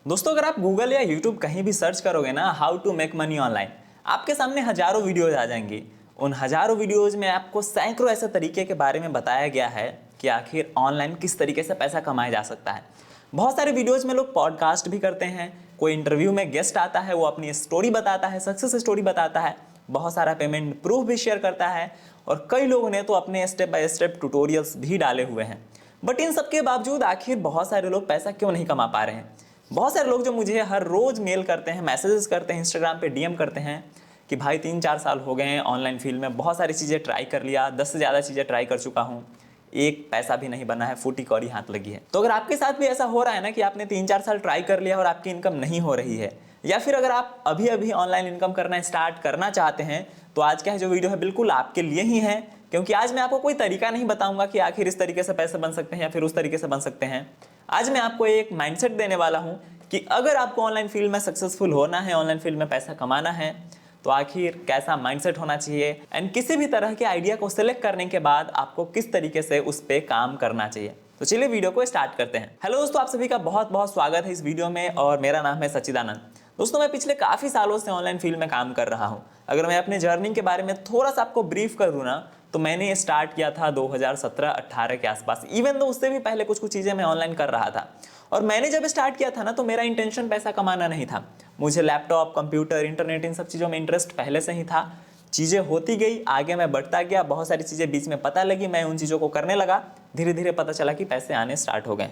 दोस्तों, अगर आप गूगल या यूट्यूब कहीं भी सर्च करोगे ना how to make money online, आपके सामने हजारों वीडियोज आ जाएंगी। उन हजारों वीडियोज में आपको सैकड़ों ऐसे तरीके के बारे में बताया गया है कि आखिर ऑनलाइन किस तरीके से पैसा कमाया जा सकता है। बहुत सारे वीडियोज में लोग पॉडकास्ट भी करते हैं, कोई इंटरव्यू में गेस्ट आता है, वो अपनी स्टोरी बताता है, सक्सेस स्टोरी बताता है, बहुत सारा पेमेंट प्रूफ भी शेयर करता है और कई लोगों ने तो अपने स्टेप बाय स्टेप ट्यूटोरियल्स भी डाले हुए हैं। बट इन सब के बावजूद आखिर बहुत सारे लोग पैसा क्यों नहीं कमा पा रहे हैं? बहुत सारे लोग जो मुझे हर रोज मेल करते हैं, मैसेजेस करते हैं, इंस्टाग्राम पे डीएम करते हैं कि भाई 3-4 साल हो गए हैं ऑनलाइन फील्ड में, बहुत सारी चीज़ें ट्राई कर लिया, 10 से ज़्यादा चीज़ें ट्राई कर चुका हूँ, एक पैसा भी नहीं बना है, फूटी कौड़ी हाथ लगी है। तो अगर आपके साथ भी ऐसा हो रहा है ना कि आपने 3-4 साल ट्राई कर लिया और आपकी इनकम नहीं हो रही है, या फिर अगर आप अभी अभी ऑनलाइन इनकम करना स्टार्ट करना चाहते हैं, तो आज का जो वीडियो है बिल्कुल आपके लिए ही है। क्योंकि आज मैं आपको कोई तरीका नहीं बताऊंगा कि आखिर इस तरीके से पैसे बन सकते हैं या फिर उस तरीके से बन सकते हैं। आज मैं आपको एक माइंडसेट देने वाला हूं कि अगर आपको ऑनलाइन फील्ड में सक्सेसफुल होना है, ऑनलाइन फील्ड में पैसा कमाना है, तो आखिर कैसा माइंडसेट होना चाहिए एंड किसी भी तरह के आइडिया को सिलेक्ट करने के बाद आपको किस तरीके से उस पर काम करना चाहिए। तो चलिए वीडियो को स्टार्ट करते हैं। हेलो दोस्तों, आप सभी का बहुत बहुत स्वागत है इस वीडियो में और मेरा नाम है सच्चिदानंद। दोस्तों, मैं पिछले काफ़ी सालों से ऑनलाइन फील्ड में काम कर रहा हूँ। अगर मैं अपने जर्नी के बारे में थोड़ा सा आपको ब्रीफ करूँ ना, तो मैंने स्टार्ट किया था 2017-18 के आसपास। इवन तो उससे भी पहले कुछ चीज़ें मैं ऑनलाइन कर रहा था। और मैंने जब स्टार्ट किया था ना, तो मेरा इंटेंशन पैसा कमाना नहीं था। मुझे लैपटॉप, कंप्यूटर, इंटरनेट, इन सब चीज़ों में इंटरेस्ट पहले से ही था। चीज़ें होती गई, आगे मैं बढ़ता गया, बहुत सारी चीज़ें बीच में पता लगी, मैं उन चीज़ों को करने लगा। धीरे धीरे पता चला कि पैसे आने स्टार्ट हो गए।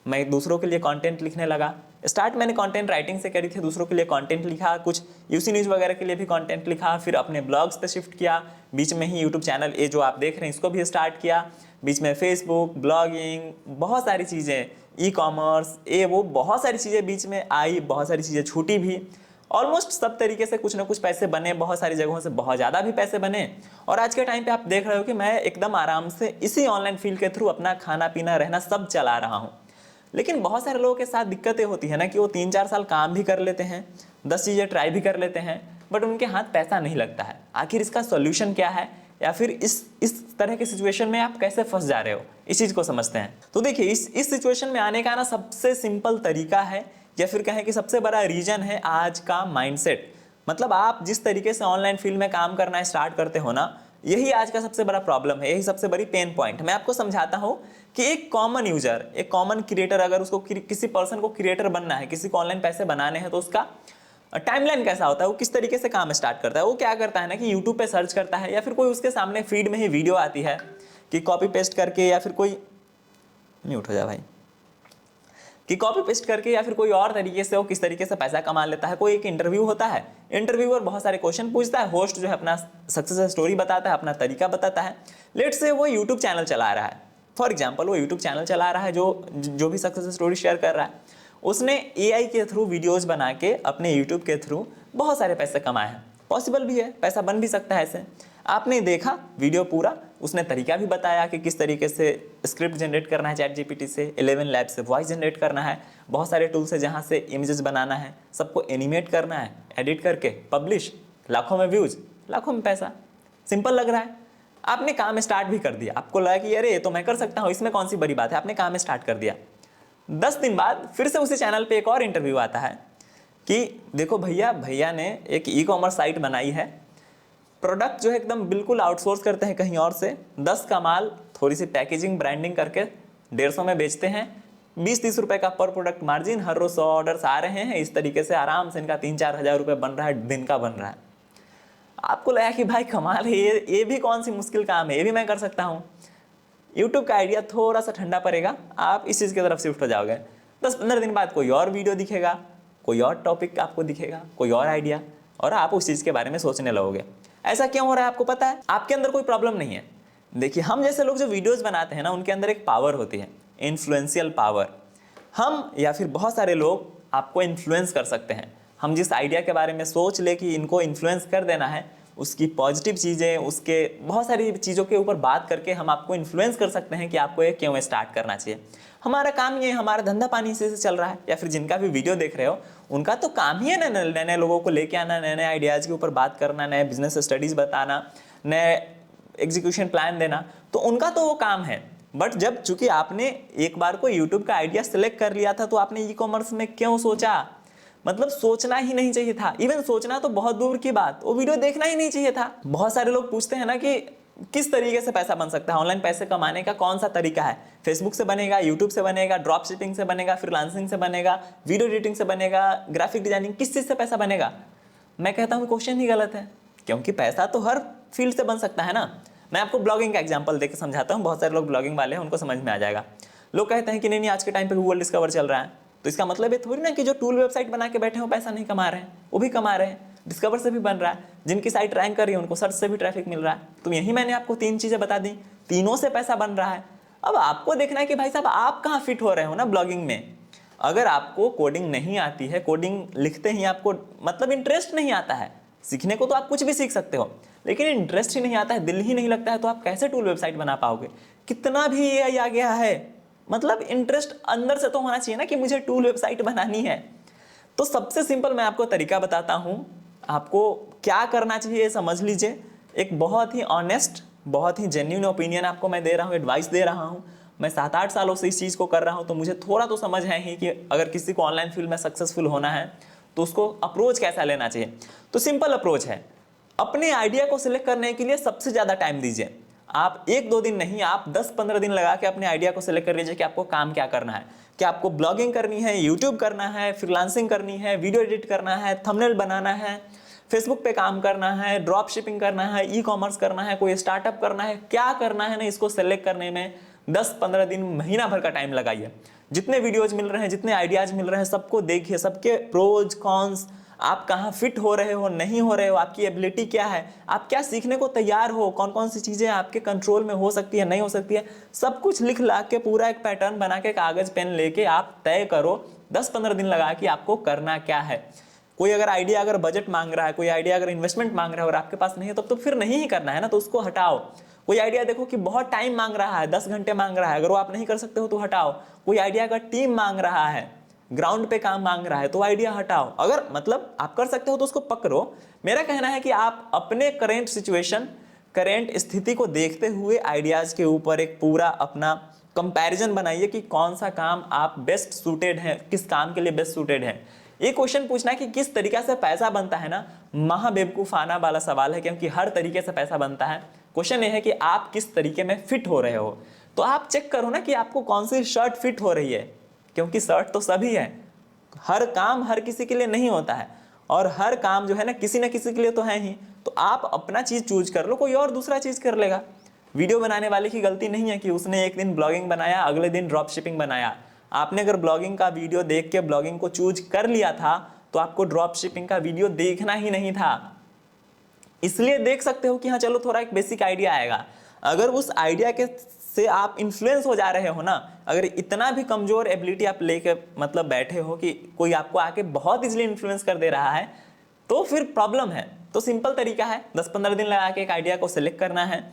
मैं दूसरों के लिए कंटेंट लिखने लगा। स्टार्ट मैंने कंटेंट राइटिंग से करी थी, दूसरों के लिए कंटेंट लिखा, कुछ यूसी न्यूज़ वगैरह के लिए भी कंटेंट लिखा, फिर अपने ब्लॉग्स पे शिफ्ट किया। बीच में ही यूट्यूब चैनल ये जो आप देख रहे हैं इसको भी स्टार्ट किया। बीच में फेसबुक, ब्लॉगिंग, बहुत सारी चीज़ें, ई कॉमर्स, ये वो बहुत सारी चीज़ें बीच में आई, बहुत सारी चीज़ें छूटी भी। ऑलमोस्ट सब तरीके से कुछ ना कुछ पैसे बने, बहुत सारी जगहों से बहुत ज़्यादा भी पैसे बने। और आज के टाइम पे आप देख रहे हो कि मैं एकदम आराम से इसी ऑनलाइन फील्ड के थ्रू अपना खाना पीना रहना सब चला रहा हूँ। लेकिन बहुत सारे लोगों के साथ दिक्कतें होती है ना कि वो 3-4 साल काम भी कर लेते हैं, 10 चीज़ें ट्राई भी कर लेते हैं, बट उनके हाथ पैसा नहीं लगता है। आखिर इसका सॉल्यूशन क्या है, या फिर इस तरह के सिचुएशन में आप कैसे फंस जा रहे हो, इस चीज़ को समझते हैं। तो देखिए, इस सिचुएशन में आने का ना सबसे सिंपल तरीका है, या फिर कहें कि सबसे बड़ा रीजन है आज का माइंडसेट। मतलब आप जिस तरीके से ऑनलाइन फील्ड में काम करना स्टार्ट करते हो ना, यही आज का सबसे बड़ा प्रॉब्लम है, यही सबसे बड़ी पेन पॉइंट। मैं आपको समझाता हूँ कि एक कॉमन यूजर, एक कॉमन क्रिएटर, अगर उसको किसी पर्सन को क्रिएटर बनना है, किसी को ऑनलाइन पैसे बनाने हैं, तो उसका टाइमलाइन कैसा होता है, वो किस तरीके से काम स्टार्ट करता है। वो क्या करता है ना कि यूट्यूब पे सर्च करता है, या फिर कोई उसके सामने फीड में ही वीडियो आती है कि कॉपी पेस्ट करके, या फिर कोई म्यूट हो जाए भाई, कि कॉपी पेस्ट करके या फिर कोई और तरीके से वो किस तरीके से पैसा कमा लेता है। कोई एक इंटरव्यू होता है, इंटरव्यूअर बहुत सारे क्वेश्चन पूछता है, होस्ट जो है अपना सक्सेस स्टोरी बताता है, अपना तरीका बताता है। लेट से वो यूट्यूब चैनल चला रहा है, फॉर एग्जाम्पल वो यूट्यूब चैनल चला रहा है, जो भी सक्सेस स्टोरी शेयर कर रहा है, उसने एआई के थ्रू वीडियोज़ बना के अपने यूट्यूब के थ्रू बहुत सारे पैसे कमाए हैं। पॉसिबल भी है, पैसा बन भी सकता है ऐसे। आपने देखा वीडियो पूरा, उसने तरीका भी बताया कि किस तरीके से स्क्रिप्ट जनरेट करना है चैट जीपीटी से, 11 लैब से वॉइस जनरेट करना है, बहुत सारे टूल्स है जहाँ से इमेजेस बनाना है, सबको एनिमेट करना है, एडिट करके पब्लिश, लाखों में व्यूज, लाखों में पैसा। सिंपल लग रहा है। आपने काम स्टार्ट भी कर दिया, आपको लगा कि अरे ये तो मैं कर सकता हूँ, इसमें कौन सी बड़ी बात है। आपने काम स्टार्ट कर दिया। 10 दिन बाद फिर से उसी चैनल पे एक और इंटरव्यू आता है कि देखो भैया ने एक ई कॉमर्स साइट बनाई है, प्रोडक्ट जो है एकदम बिल्कुल आउटसोर्स करते हैं कहीं और से, 10 का माल थोड़ी सी पैकेजिंग ब्रांडिंग करके 150 में बेचते हैं, 20-30 रुपए का पर प्रोडक्ट मार्जिन, हर रोज 100 ऑर्डर्स आ रहे हैं, इस तरीके से आराम से इनका 3-4 हज़ार रुपये बन रहा है, दिन का बन रहा है। आपको लगा कि भाई कमाल है, ये भी कौन सी मुश्किल काम है, ये भी मैं कर सकता हूँ। यूट्यूब का आइडिया थोड़ा सा ठंडा पड़ेगा, आप इस चीज़ की तरफ शिफ्ट हो जाओगे। 10-15 दिन बाद कोई और वीडियो दिखेगा, कोई और टॉपिक आपको दिखेगा, कोई और आइडिया, और आप उस चीज़ के बारे में सोचने लगोगे। ऐसा क्यों हो रहा है आपको पता है? आपके अंदर कोई प्रॉब्लम नहीं है। देखिए, हम जैसे लोग जो वीडियोज़ बनाते हैं ना, उनके अंदर एक पावर होती है, इन्फ्लुएंशियल पावर। हम या फिर बहुत सारे लोग आपको इन्फ्लुएंस कर सकते हैं। हम जिस आइडिया के बारे में सोच ले कि इनको इन्फ्लुएंस कर देना है, उसकी पॉजिटिव चीज़ें, उसके बहुत सारी चीज़ों के ऊपर बात करके हम आपको इन्फ्लुएंस कर सकते हैं कि आपको ये क्यों स्टार्ट करना चाहिए। हमारा काम ये, हमारा धंधा पानी इसी से चल रहा है। या फिर जिनका भी वीडियो देख रहे हो, उनका तो काम ही है नए नए लोगों को लेके आना, नए नए आइडियाज़ के ऊपर बात करना, नए बिजनेस स्टडीज़ बताना, नए एग्जीक्यूशन प्लान देना, तो उनका तो वो काम है। बट जब चूंकि आपने एक बार को यूट्यूब का आइडिया सेलेक्ट कर लिया था तो आपने ई कॉमर्स में क्यों सोचा? मतलब सोचना ही नहीं चाहिए था। इवन सोचना तो बहुत दूर की बात, वो वीडियो देखना ही नहीं चाहिए था। बहुत सारे लोग पूछते हैं ना कि किस तरीके से पैसा बन सकता है, ऑनलाइन पैसे कमाने का कौन सा तरीका है? फेसबुक से बनेगा, यूट्यूब से बनेगा, ड्रॉप शिपिंग से बनेगा, फ्रीलांसिंग से बनेगा, वीडियो एडिटिंग से बनेगा, ग्राफिक डिजाइनिंग, किस चीज़ से पैसा बनेगा? मैं कहता हूँ क्वेश्चन ही गलत है, क्योंकि पैसा तो हर फील्ड से बन सकता है ना। मैं आपको ब्लॉगिंग का एग्जांपल देकर समझाता हूँ, बहुत सारे लोग ब्लॉगिंग वाले हैं, उनको समझ में आ जाएगा। लोग कहते हैं कि नहीं आज के टाइम पे गूगल डिस्कवर चल रहा है, तो इसका मतलब ये थोड़ी ना कि जो टूल वेबसाइट बना के बैठे हो पैसा नहीं कमा रहे हैं, वो भी कमा रहे हैं, डिस्कवर से भी बन रहा है। जिनकी साइट रैंक कर रही है उनको सर्च से भी ट्रैफिक मिल रहा है। तो यही मैंने आपको 3 चीज़ें बता दी, तीनों से पैसा बन रहा है। अब आपको देखना है कि भाई साहब आप कहाँ फिट हो रहे हो ना ब्लॉगिंग में। अगर आपको कोडिंग नहीं आती है, कोडिंग लिखते ही आपको मतलब इंटरेस्ट नहीं आता है, सीखने को तो आप कुछ भी सीख सकते हो, लेकिन इंटरेस्ट ही नहीं आता है, दिल ही नहीं लगता है, तो आप कैसे टूल वेबसाइट बना पाओगे? कितना भी एआई आ गया है, मतलब इंटरेस्ट अंदर से तो होना चाहिए ना कि मुझे टूल वेबसाइट बनानी है। तो सबसे सिंपल मैं आपको तरीका बताता हूँ, आपको क्या करना चाहिए समझ लीजिए। एक बहुत ही ऑनेस्ट, बहुत ही जेन्युइन ओपिनियन आपको मैं दे रहा हूँ, एडवाइस दे रहा हूँ। मैं 7-8 सालों से इस चीज़ को कर रहा हूँ, तो मुझे थोड़ा तो समझ है ही कि अगर किसी को ऑनलाइन फील्ड में सक्सेसफुल होना है तो उसको अप्रोच कैसा लेना चाहिए। तो सिंपल अप्रोच है, अपने आइडिया को सिलेक्ट करने के लिए सबसे ज़्यादा टाइम दीजिए। आप 1-2 दिन नहीं, आप 10-15 दिन लगा के अपने आइडिया को सिलेक्ट कर लीजिए कि आपको काम क्या करना है। क्या आपको ब्लॉगिंग करनी है, यूट्यूब करना है, फ्रीलांसिंग करनी है, वीडियो एडिट करना है, थंबनेल बनाना है, फेसबुक पे काम करना है, ड्रॉप शिपिंग करना है, ई कॉमर्स करना है, कोई स्टार्टअप करना है, क्या करना है ना, इसको सेलेक्ट करने में 10-15 दिन, महीना भर का टाइम लगाइए। जितने वीडियोज मिल रहे हैं, जितने आइडियाज मिल रहे हैं, सबको देखिए, सबके प्रोज कॉन्स, आप कहाँ फिट हो रहे हो, नहीं हो रहे हो, आपकी एबिलिटी क्या है, आप क्या सीखने को तैयार हो, कौन कौन सी चीज़ें आपके कंट्रोल में हो सकती है, नहीं हो सकती है, सब कुछ लिख ला के पूरा एक पैटर्न बना के कागज़ पेन लेके आप तय करो 10-15 दिन लगा कि आपको करना क्या है। कोई अगर आइडिया अगर बजट मांग रहा है, कोई आइडिया अगर इन्वेस्टमेंट मांग रहा है और आपके पास नहीं है, तब तो फिर नहीं ही करना है ना, तो उसको हटाओ। कोई आइडिया देखो कि बहुत टाइम मांग रहा है, 10 घंटे मांग रहा है, अगर वो आप नहीं कर सकते हो तो हटाओ। कोई आइडिया अगर टीम मांग रहा है, ग्राउंड पे काम मांग रहा है, तो आइडिया हटाओ। अगर मतलब आप कर सकते हो तो उसको पकड़ो। मेरा कहना है कि आप अपने करेंट सिचुएशन, करेंट स्थिति को देखते हुए आइडियाज के ऊपर एक पूरा अपना कंपैरिजन बनाइए कि कौन सा काम आप बेस्ट सूटेड है, किस काम के लिए बेस्ट सूटेड है। ये क्वेश्चन पूछना कि किस तरीका से पैसा बनता है ना, महा बेवकूफाना वाला सवाल है, क्योंकि हर तरीके से पैसा बनता है। क्वेश्चन ये है कि आप किस तरीके में फिट हो रहे हो। तो आप चेक करो ना कि आपको कौन सी शर्ट फिट हो रही है, क्योंकि शर्ट तो सभी है, हर काम हर किसी के लिए नहीं होता है, और हर काम जो है ना किसी न किसी के लिए तो है ही। तो आप अपना चीज़ चूज कर लो, कोई और दूसरा चीज़ कर लेगा। वीडियो बनाने वाले की गलती नहीं है कि उसने एक दिन ब्लॉगिंग बनाया, अगले दिन ड्रॉप शिपिंग बनाया। आपने अगर ब्लॉगिंग का वीडियो देख के ब्लॉगिंग को चूज कर लिया था तो आपको ड्रॉप शिपिंग का वीडियो देखना ही नहीं था। इसलिए देख सकते हो कि हाँ चलो थोड़ा एक बेसिक आइडिया आएगा। अगर उस आइडिया के से आप इन्फ्लुएंस हो जा रहे हो ना, अगर इतना भी कमजोर एबिलिटी आप लेके मतलब बैठे हो कि कोई आपको आके बहुत इजीली इन्फ्लुएंस कर दे रहा है, तो फिर प्रॉब्लम है। तो सिंपल तरीका है, 10-15 दिन लगा के एक आइडिया को सिलेक्ट करना है,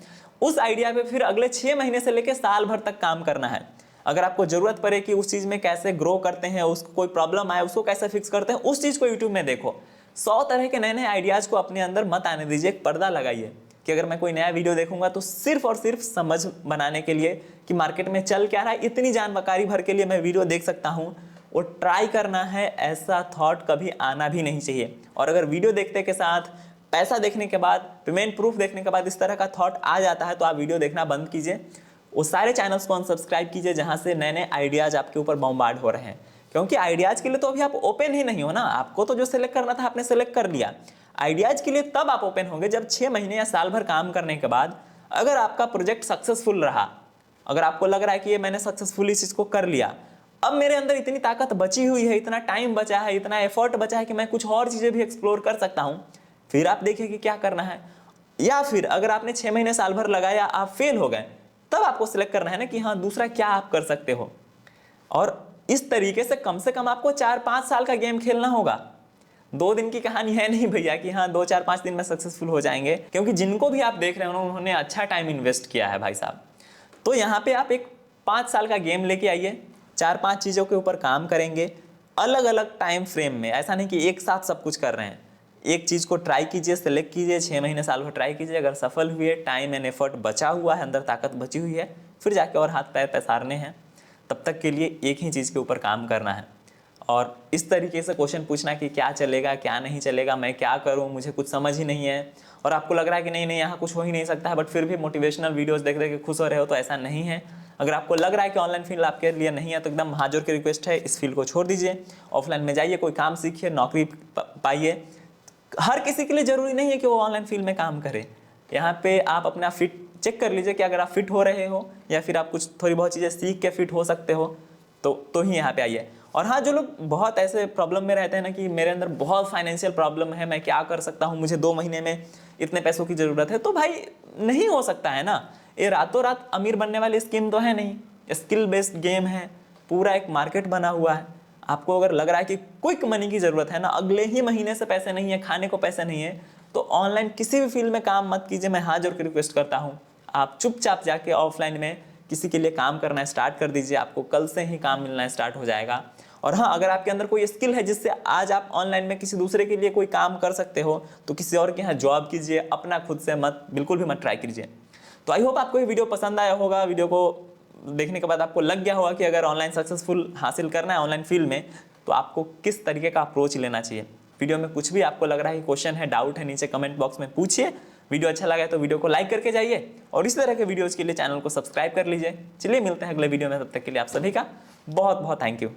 उस आइडिया पे फिर अगले 6 महीने से लेकर साल भर तक काम करना है। अगर आपको जरूरत पड़े कि उस चीज़ में कैसे ग्रो करते हैं, उसको कोई प्रॉब्लम आए उसको कैसे फिक्स करते हैं, उस चीज़ को यूट्यूब में देखो। 100 तरह के नए नए आइडियाज़ को अपने अंदर मत आने दीजिए। एक पर्दा लगाइए कि अगर मैं कोई नया वीडियो देखूंगा तो सिर्फ और सिर्फ समझ बनाने के लिए कि मार्केट में चल क्या रहा है, इतनी जानकारी भर के लिए मैं वीडियो देख सकता हूँ, और ट्राई करना है, ऐसा थॉट कभी आना भी नहीं चाहिए। और अगर वीडियो देखते के साथ पैसा देखने के बाद, पेमेंट प्रूफ देखने के बाद इस तरह का थॉट आ जाता है, तो आप वीडियो देखना बंद कीजिए। वो सारे चैनल्स को अनसब्सक्राइब कीजिए जहां से नए नए आइडियाज़ आपके ऊपर बॉम्बार्ड हो रहे हैं, क्योंकि आइडियाज़ के लिए तो अभी आप ओपन ही नहीं हो ना। आपको तो जो सिलेक्ट करना था आपने सिलेक्ट कर लिया। आइडियाज़ के लिए तब आप ओपन होंगे जब 6 महीने या साल भर काम करने के बाद अगर आपका प्रोजेक्ट सक्सेसफुल रहा, अगर आपको लग रहा है कि ये मैंने सक्सेसफुली इस चीज़ को कर लिया, अब मेरे अंदर इतनी ताकत बची हुई है, इतना टाइम बचा है, इतना एफर्ट बचा है कि मैं कुछ और चीज़ें भी एक्सप्लोर कर सकता हूँ, फिर आप देखिए कि क्या करना है। या फिर अगर आपने 6 महीने साल भर लगाया, आप फेल हो गए, तब आपको सिलेक्ट करना है ना कि हाँ दूसरा क्या आप कर सकते हो। और इस तरीके से कम आपको 4-5 साल का गेम खेलना होगा। 2 दिन की कहानी है नहीं भैया कि हाँ 2-4-5 दिन में सक्सेसफुल हो जाएंगे, क्योंकि जिनको भी आप देख रहे हो उन्होंने अच्छा टाइम इन्वेस्ट किया है भाई साहब। तो यहाँ पे आप एक 5 साल का गेम लेके आइए, 4-5 चीज़ों के ऊपर काम करेंगे अलग अलग टाइम फ्रेम में। ऐसा नहीं कि एक साथ सब कुछ कर रहे हैं, एक चीज़ को ट्राई कीजिए, सेलेक्ट कीजिए, 6 महीने साल भर ट्राई कीजिए, अगर सफल हुए, टाइम एंड एफर्ट बचा हुआ है, अंदर ताकत बची हुई है, फिर जाके और हाथ पैर पसारने हैं। तब तक के लिए एक ही चीज़ के ऊपर काम करना है। और इस तरीके से क्वेश्चन पूछना कि क्या चलेगा क्या नहीं चलेगा, मैं क्या करूं, मुझे कुछ समझ ही नहीं है, और आपको लग रहा है कि नहीं नहीं यहाँ कुछ हो ही नहीं सकता है, बट फिर भी मोटिवेशनल वीडियोस देख देख के खुश हो रहे हो, तो ऐसा नहीं है। अगर आपको लग रहा है कि ऑनलाइन फील्ड आपके लिए नहीं है, तो एकदम हाथ जोड़ के रिक्वेस्ट है, इस फील्ड को छोड़ दीजिए, ऑफलाइन में जाइए, कोई काम सीखिए, नौकरी पाइए। हर किसी के लिए ज़रूरी नहीं है कि वो ऑनलाइन फील्ड में काम करे। यहाँ पे आप अपना फिट चेक कर लीजिए कि अगर आप फिट हो रहे हो या फिर आप कुछ थोड़ी बहुत चीज़ें सीख के फिट हो सकते हो तो ही यहाँ पे आइए। और हाँ, जो लोग बहुत ऐसे प्रॉब्लम में रहते हैं ना कि मेरे अंदर बहुत फाइनेंशियल प्रॉब्लम है, मैं क्या कर सकता हूँ, मुझे 2 महीने में इतने पैसों की ज़रूरत है, तो भाई नहीं हो सकता है ना। ये रातों रात अमीर बनने वाली स्कीम तो है नहीं, स्किल बेस्ड गेम है, पूरा एक मार्केट बना हुआ है। आपको अगर लग रहा है कि क्विक मनी की ज़रूरत है ना, अगले ही महीने से पैसे नहीं है, खाने को पैसे नहीं है, तो ऑनलाइन किसी भी फील्ड में काम मत कीजिए। मैं हाथ जोड़ के रिक्वेस्ट करता हूँ, आप चुपचाप जाके ऑफलाइन में किसी के लिए काम करना स्टार्ट कर दीजिए, आपको कल से ही काम मिलना स्टार्ट हो जाएगा। और हाँ, अगर आपके अंदर कोई स्किल है जिससे आज आप ऑनलाइन में किसी दूसरे के लिए कोई काम कर सकते हो, तो किसी और के यहाँ जॉब कीजिए, अपना खुद से मत, बिल्कुल भी मत ट्राई कीजिए। तो आई होप आपको ये वीडियो पसंद आया होगा। वीडियो को देखने के बाद आपको लग गया होगा कि अगर ऑनलाइन सक्सेसफुल हासिल करना है ऑनलाइन फील्ड में, तो आपको किस तरीके का अप्रोच लेना चाहिए। वीडियो में कुछ भी आपको लग रहा है कि क्वेश्चन है, डाउट है, नीचे कमेंट बॉक्स में पूछिए। वीडियो अच्छा लगा तो वीडियो को लाइक करके जाइए, और इस तरह के वीडियोज़ के लिए चैनल को सब्सक्राइब कर लीजिए। चलिए मिलते हैं अगले वीडियो में, तब तक के लिए आप सभी का बहुत बहुत थैंक यू।